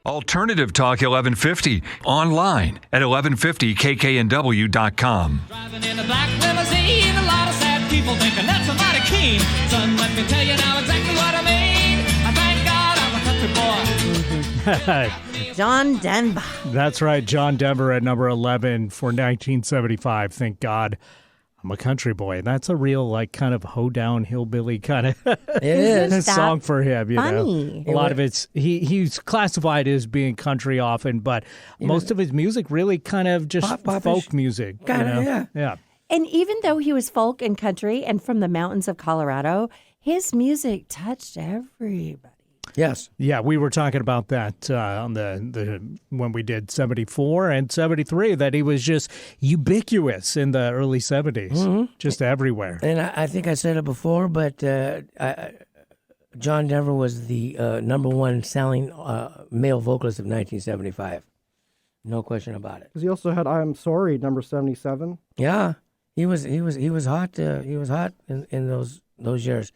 Alternative Talk 1150. Online at 1150kknw.com. Driving in a black limousine, a lot of sad people thinking that's a mighty keen. Son, let me tell you now exactly what I mean. I thank God I'm a country boy. John Denver. That's right, John Denver at number 11 for 1975. Thank God I'm a country boy. That's a real, like, kind of hoedown hillbilly kind of song for him. You know, a lot of it's he's classified as being country often, but most of his music really kind of just folk music. Yeah. And even though he was folk and country and from the mountains of Colorado, his music touched everybody. Yes. Yeah, we were talking about that on the when we did 74 and 73, that he was just ubiquitous in the early 70s, just everywhere. And I think I said it before, but John Denver was the number one selling male vocalist of 1975. No question about it. Because he also had "I'm Sorry" number 77. Yeah, he was hot. He was hot in those years.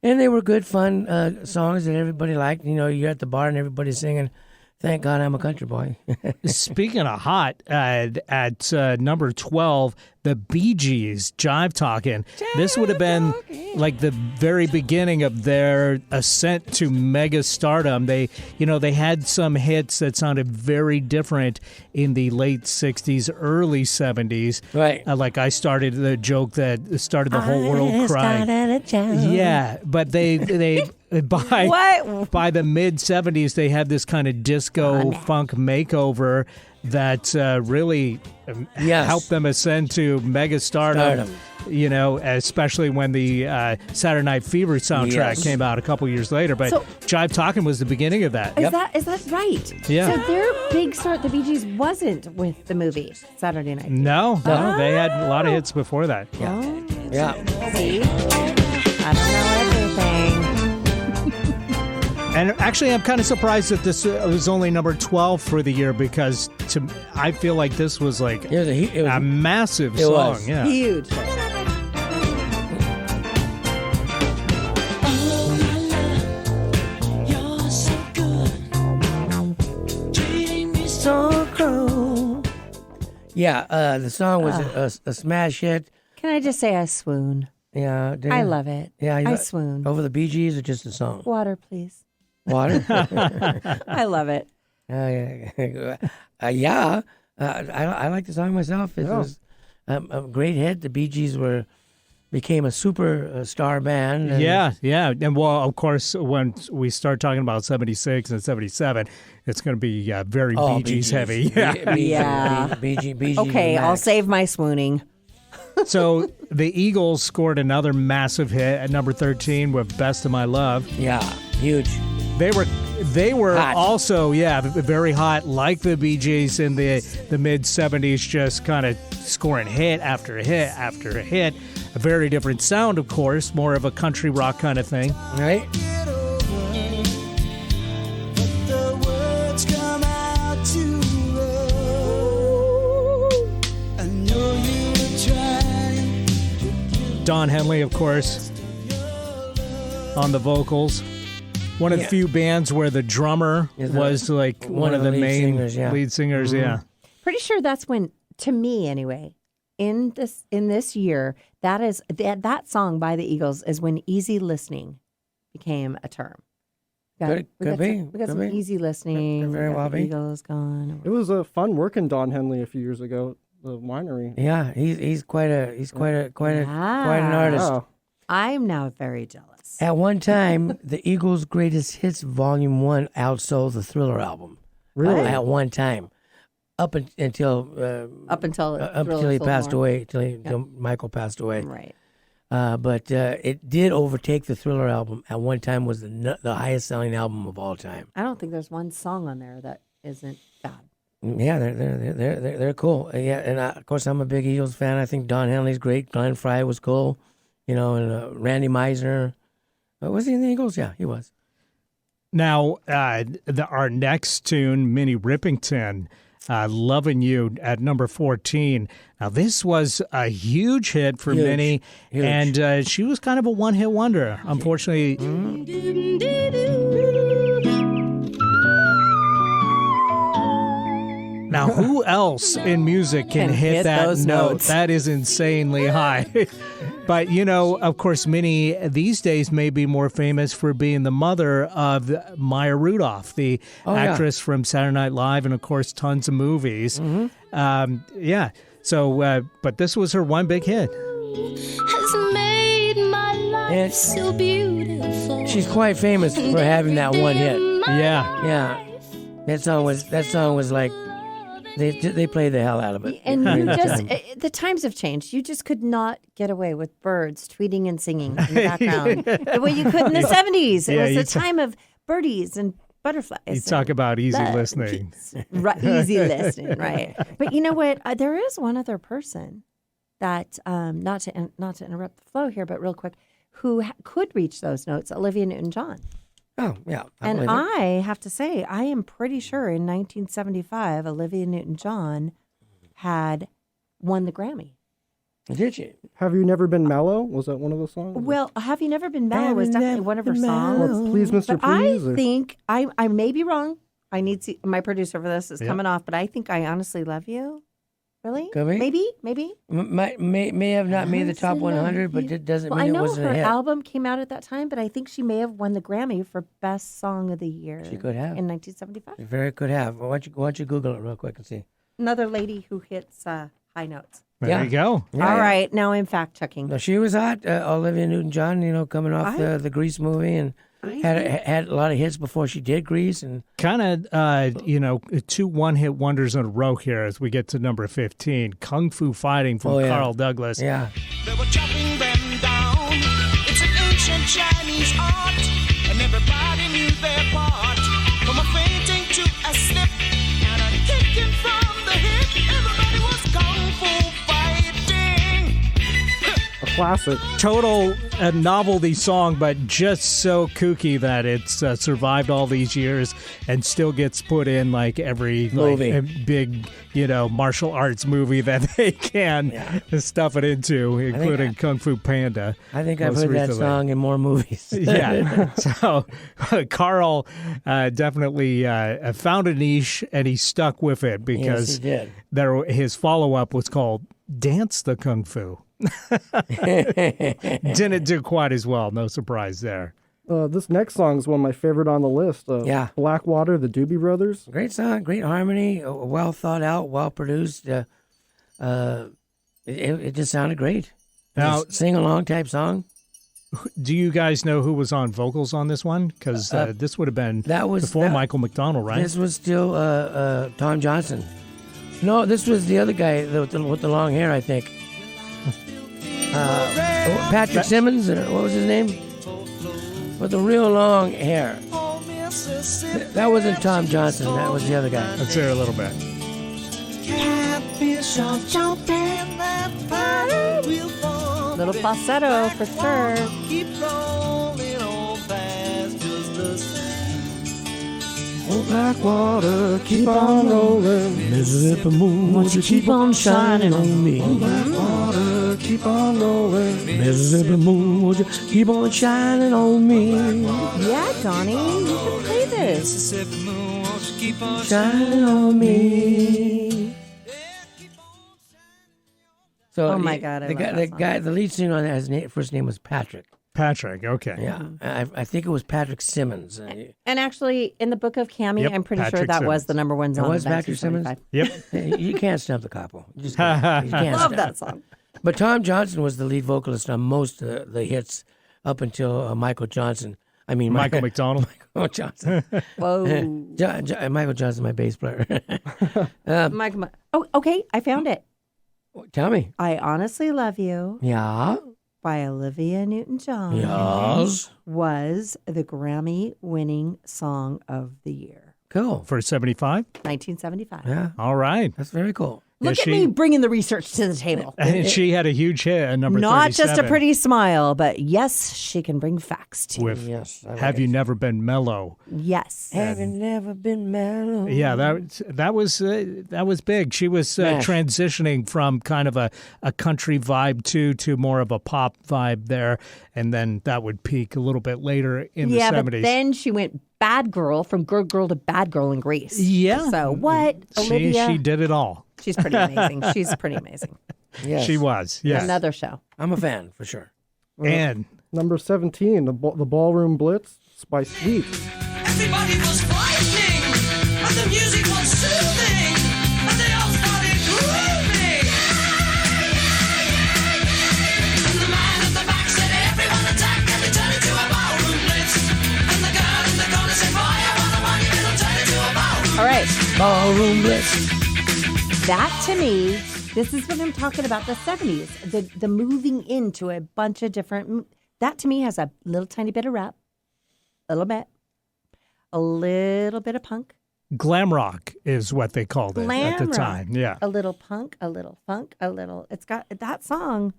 And they were good, fun songs that everybody liked. You know, you're at the bar and everybody's singing, "Thank God I'm a country boy." Speaking of hot, at number 12, the Bee Gees, Jive Talkin'. This would have been like the very beginning of their ascent to mega stardom. They had some hits that sounded very different in the late 60s, early 70s. Right. Like I started the joke that started the whole world crying. Yeah, but they by the mid 70s they had this kind of disco funk makeover that really helped them ascend to mega stardom. You know, especially when the Saturday Night Fever soundtrack came out a couple years later. But Jive Talkin' was the beginning of that. Is that right? Yeah. So their big start, the Bee Gees, wasn't with the movie Saturday Night Fever. No, they had a lot of hits before that. Yeah. See? I don't know everything. And actually, I'm kind of surprised that this was only number 12 for the year, because I feel like this was like a massive song. Was. Yeah. Huge. Yeah, the song was a smash hit. Can I just say I swoon? Yeah, I love it. Yeah, I swoon. Over the Bee Gees or just the song? Water, please. Water? I love it. I like the song myself. It was a great hit. The Bee Gees became a superstar band. And And well, of course, when we start talking about 76 and 77, it's going to be very Bee Gees heavy. Bee Gees. Okay, I'll save my swooning. So the Eagles scored another massive hit at number 13 with "Best of My Love." Yeah, huge. They were hot. Also, very hot, like the Bee Gees in the mid 70s, just kind of scoring hit after hit after hit. A very different sound, of course, more of a country rock kind of thing. Right. Don Henley, of course, on the vocals. One of the few bands where the drummer was like one of the main lead singers. Yeah. Pretty sure that's when, to me anyway, in this year, that song by the Eagles is when easy listening became a term. Could be. We got some easy listening. Could very well be. Eagles gone. It was fun working Don Henley a few years ago. The winery. Yeah, he's quite an artist. Oh. I'm now very jealous. At one time, the Eagles' Greatest Hits Volume 1 outsold the Thriller album. Really? At one time. Up until he passed away, until Michael passed away. Right. But it did overtake the Thriller album. At one time, was the highest selling album of all time. I don't think there's one song on there that isn't bad. Yeah, they're cool. Yeah, and of course I'm a big Eagles fan. I think Don Henley's great. Glenn Frey was cool, and Randy Meisner. Was he in the Eagles? Yeah, he was. Now, our next tune, Minnie Rippington, "Loving You" at number 14. Now, this was a huge hit for Minnie, and she was kind of a one-hit wonder. Unfortunately. Now, who else in music can hit that those note? notes. That is insanely high. But, of course, Minnie these days may be more famous for being the mother of Maya Rudolph, the actress from Saturday Night Live and, of course, tons of movies. Yeah. So, but this was her one big hit. Has made my life so beautiful. She's quite famous for having that one hit. Yeah. Yeah. That song was like they played the hell out of it. And you just the times have changed. You just could not get away with birds tweeting and singing in the background the way you could in the 70s. It Yeah, was you a time of birdies and butterflies. You talk about easy listening. Right, easy listening, right? But you know what? There is one other person that not to interrupt the flow here, but real quick, who could reach those notes. Olivia Newton-John. Oh, yeah. And I have to say, I am pretty sure in 1975, Olivia Newton-John had won the Grammy. Did she? Have You Never Been Mellow? Was that one of the songs? Well, Have You Never Been Mellow Have was You definitely Never one of her Been songs. Mellow? Or Please, Mr. But Please? I think, I may be wrong. I need to, my producer for this is Yeah. coming off, but I think I Honestly Love You. Really? Could be. Maybe. May have not made the top 100, but it doesn't Well, I mean it know wasn't her a hit. album came out at that time, but I think she may have won the Grammy for Best Song of the Year. She could have. In 1975. She very could have. Why don't you Google it real quick and see? Another lady who hits high notes. There Yeah. you go. Yeah, All yeah. right, now I'm fact checking. No, she was hot. Olivia Newton-John, coming off the Grease movie, and had a lot of hits before she did Grease. And Kind of, two one-hit wonders in a row here as we get to number 15, Kung Fu Fighting from Carl Douglas. yeah, They were chopping them down. It's an ancient Chinese art, and everybody knew their part. From a fainting to a slip, and a kicking from the hip. Everybody was kung fu fighting. A classic. Total novelty song, but just so kooky that it's survived all these years and still gets put in like every Movie. Big, martial arts movie that they can stuff it into, including Kung Fu Panda. I think I've most heard that recently. song in more movies. Yeah. So Carl definitely found a niche and he stuck with it because yes, he did. his follow-up was called Dance the Kung Fu. Didn't do quite as well. No surprise there. This next song is one of my favorite on the list. Yeah. Blackwater, the Doobie Brothers. Great song, great harmony, well thought out, well produced. It just sounded great. Now, Sing along type song. do you guys know who was on vocals on this one? Because this would have been before Michael McDonald, right? This was still Tom Johnson. No, this was the other guy with the long hair, I think. Patrick Simmons, what was his name? With the real long hair. That wasn't Tom Johnson. That was the other guy. Let's hear a little bit. Little falsetto for sure. Oh, Blackwater, keep on rolling. Mississippi moon, won't you keep on shining on me? Blackwater, keep on rolling. Mississippi moon, won't you keep on shining on me? Yeah, Donnie, you can play this. Shining on me. So Oh my God, I love that song. the lead singer on that, his first name was Patrick. Patrick, okay. Yeah, I think it was Patrick Simmons. And actually, in the book of Cami, Yep, I'm pretty sure Patrick that was Simmons. the number one It song. was of Patrick Simmons? 1975. Yep. You can't stump the Capo. You just can't. You can't Love stump. that song. But Tom Johnson was the lead vocalist on most of the hits up until Michael Johnson. I mean, Michael McDonald. Michael Johnson. Whoa. Michael Johnson, my bass player. Oh, okay. I found it. Tell me. I Honestly Love You Yeah. by Olivia Newton-John Yes. was the Grammy-winning song of the year, Cool. For 75? 1975. Yeah. All right. That's very cool. Look at me bringing the research to the table. And she had a huge hit at number 37. Not just a pretty smile, but yes, she can bring facts too. With Yes. I like Have it. You Never Been Mellow? Yes. Have you never been mellow? Yeah, that was big. She was transitioning from kind of a country vibe to more of a pop vibe there, and then that would peak a little bit later in the 70s. But then she went bad girl, from good girl to bad girl in Greece. Yeah. So what, Olivia? She did it all. She's pretty amazing. She's pretty amazing. Yes. She was. Yeah. Another show. I'm a fan for sure. And Number 17, the Ballroom Blitz by Sweet. Everybody was frightening, and the music was soothing, and they all started grooving. And the man at the back said, everyone attack, and they turned into a ballroom blitz. And the girl in the corner said, fire on the money, it'll turn into a ballroom. All right. Ballroom Blitz. That to me, this is what I'm talking about, the 70s. The moving into a bunch of different, that to me has a little tiny bit of rap, a little bit of punk, glam rock is what they called it Glam at the rock. time. Yeah. a little punk, a little funk, it's got, that song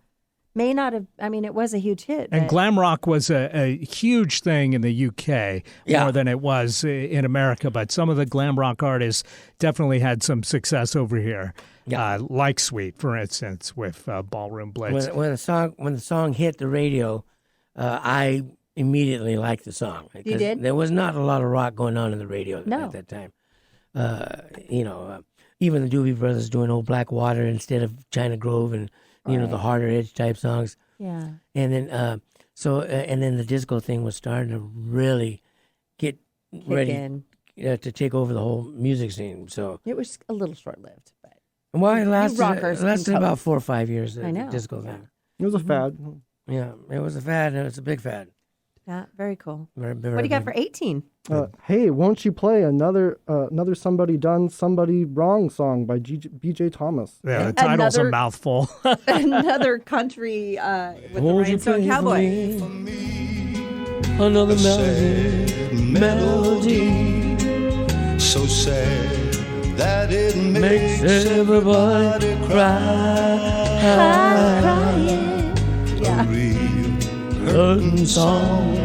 may not have, I mean, it was a huge hit. And but- glam rock was a huge thing in the UK more than it was in America. But some of the glam rock artists definitely had some success over here. Yeah. Like Sweet, for instance, with Ballroom Blitz. When the song hit the radio, I immediately liked the song. You did? There was not a lot of rock going on in the radio No. at that time. Even the Doobie Brothers doing Old Black Water instead of China Grove and the harder edge type songs. Yeah. And then and then the disco thing was starting to really get ready in. to take over the whole music scene. So It was a little short-lived, but it lasted, rockers can cope. about 4 or 5 years. I know. The disco thing. It was a fad. Yeah, it was a fad, and it's a big fad. yeah, very cool. Very, What do you got for 18? Hey, won't you play another Somebody Done, Somebody Wrong song by B.J. Thomas? Yeah, the title's a Another- mouthful. Another country with the Won't you rhinestone play cowboy. for me another melody So sad that it makes everybody cry. Yeah. Curtain song.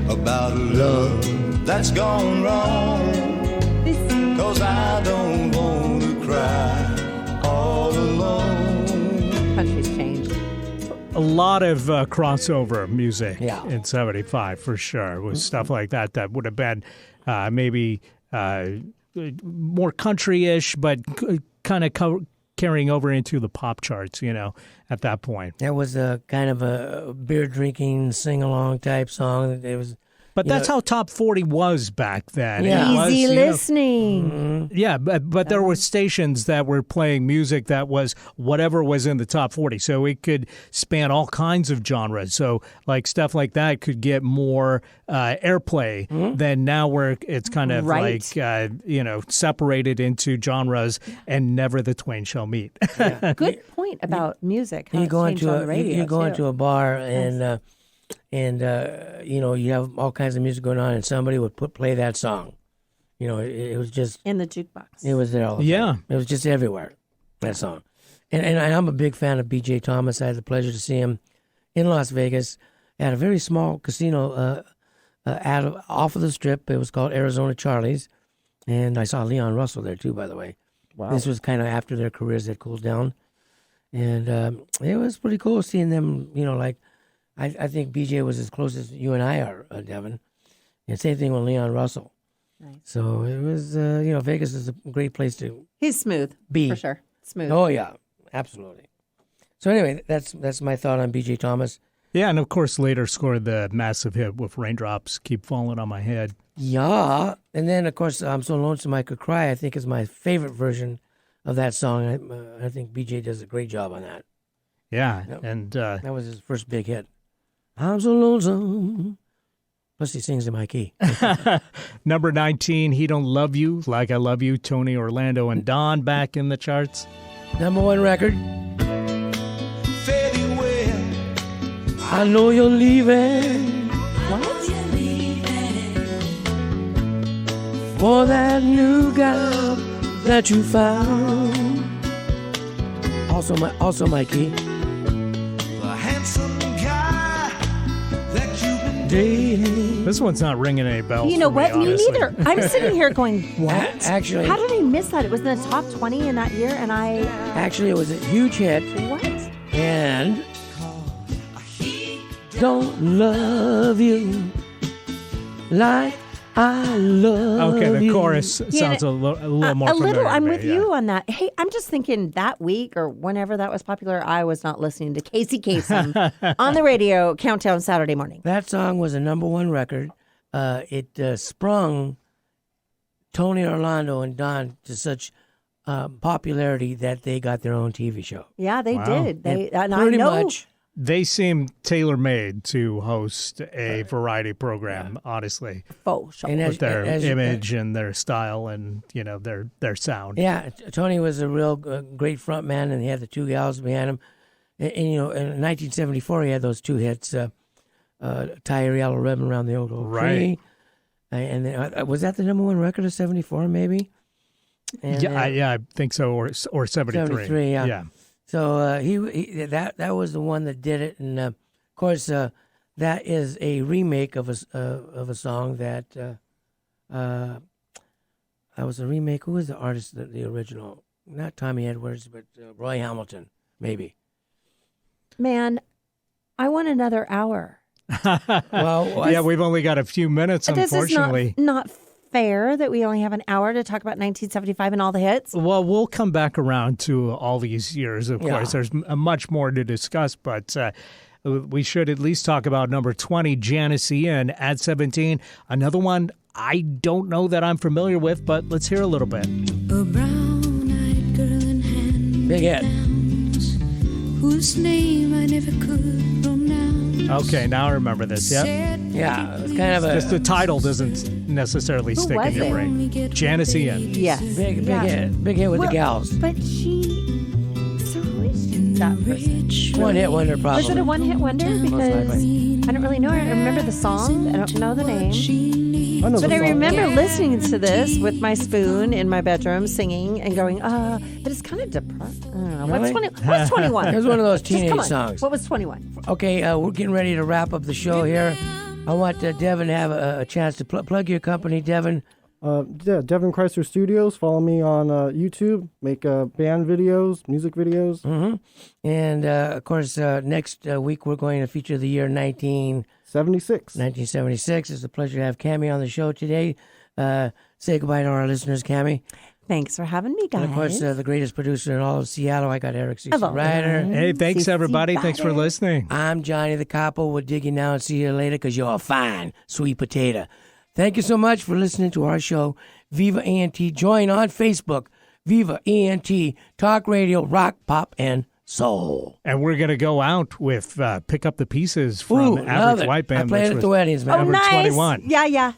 about a love that's gone wrong. 'Cause I don't want to cry all alone. Country's changed. A lot of crossover music Yeah. in 75 for sure. With stuff like that would have been maybe more country-ish, but kind of carrying over into the pop charts, at that point. That was a kind of a beer drinking sing along type song. It was, But that's how Top 40 was back then. Yeah. It was, Easy you know, listening. Yeah, but there were stations that were playing music that was whatever was in the top 40. So it could span all kinds of genres. So like stuff like that could get more airplay than now where it's kind of Right. like, separated into genres and never the twain shall meet. Good point about music. How you it's go changed into on the radio, you go too. into a bar and you have all kinds of music going on, and somebody would play that song. It was just in the jukebox. it was there all the Yeah. time. It was just everywhere. That song, and I'm a big fan of B.J. Thomas. I had the pleasure to see him in Las Vegas at a very small casino off of the Strip. It was called Arizona Charlie's, and I saw Leon Russell there too. By the way, Wow. this was kind of after their careers had cooled down, and it was pretty cool seeing them. I think BJ was as close as you and I are, Devin. And same thing with Leon Russell. Nice. So it was, Vegas is a great place to He's smooth, be. for sure. Smooth. Oh yeah, absolutely. So anyway, that's my thought on BJ Thomas. Yeah, and of course later scored the massive hit with Raindrops Keep Falling on My Head. Yeah, and then of course I'm So Lonesome I Could Cry. I think is my favorite version of that song. I think BJ does a great job on that. Yeah, Yep. and That was his first big hit. I'm so lonesome. Plus he sings in my key. number 19, He Don't Love You Like I Love You, Tony Orlando and Don back in the charts. #1 record. Fade away. I know you're leaving for that new guy that you found. Also Mikey. The handsome guy that you've been dating. This one's not ringing any bells. You know for what? Me honestly. neither. I'm sitting here going, what? Actually, How did I miss that? It was in the top 20 in that year, and Actually, it was a huge hit. What? And don't love you like I love you. Okay, the chorus sounds a little more familiar. I'm to me, with you on that. Hey, I'm just thinking that week or whenever that was popular, I was not listening to Casey Kasem on the radio Countdown Saturday morning. That song was a #1 record. It sprung Tony Orlando and Don to such popularity that they got their own TV show. Yeah, they Wow. did. And I Pretty know. much. They seem tailor-made to host a variety program, honestly, Faux show. And with their image and their style and, their sound. Yeah, Tony was a real great front man, and he had the two gals behind him. And in 1974, he had those two hits, Tie Your Yellow Ribbon Around the Old Oak Tree. And then, was that the #1 record of 74, maybe? And, I think so, or 73. 73, yeah. So that was the one that did it, and of course that is a remake of a song that was a remake. Who was the artist, the original? Not Tommy Edwards, but Roy Hamilton, maybe. Man, I want another hour. Well, Yeah, we've only got a few minutes, unfortunately. This is not fair that we only have an hour to talk about 1975 and all the hits. Well, we'll come back around to all these years, of course. There's much more to discuss, but we should at least talk about number 20, Janice Ian at 17. Another one I don't know that I'm familiar with, but let's hear a little bit. A brown-eyed girl in hand Big hit. whose name I never could pronounce. Okay, now I remember this. Yep. Yeah, it's kind of a Just the title doesn't necessarily Who stick was in your it? brain. Janice Ian. Yes. big hit with the gals. But so who is that person? One hit wonder, probably. Was it a one-hit wonder? Because I don't really know her. I remember the song. I don't know the name. I know But the I song. remember listening to this with my spoon in my bedroom, singing and going, but it's kind of depressing. I don't know. Really? What's 21? It was one of those Just come teenage on. songs. What was 21? Okay, we're getting ready to wrap up the show here. I want Devin to have a chance to plug your company, Devin. Devin Creisler Studios. Follow me on YouTube. Make band videos, music videos. Mm-hmm. And, of course, next week we're going to feature the year 1976. It's a pleasure to have Cami on the show today. Say goodbye to our listeners, Cami. Thanks for having me, guys. And, of course, the greatest producer in all of Seattle. I got Eric C. Hello. Ryder. Hey, thanks, Sissy everybody. Thanks for Butter. listening. I'm Johnny the Capo. We'll dig you now and see you later because you're a fine sweet potato. Thank you so much for listening to our show, Viva ENT. Join on Facebook, Viva ENT, Talk Radio, Rock, Pop, and Soul. And we're going to go out with Pick Up the Pieces from Ooh, love Average it. White Band. I played which at was the weddings, man. Oh, number nice. 21. Yeah.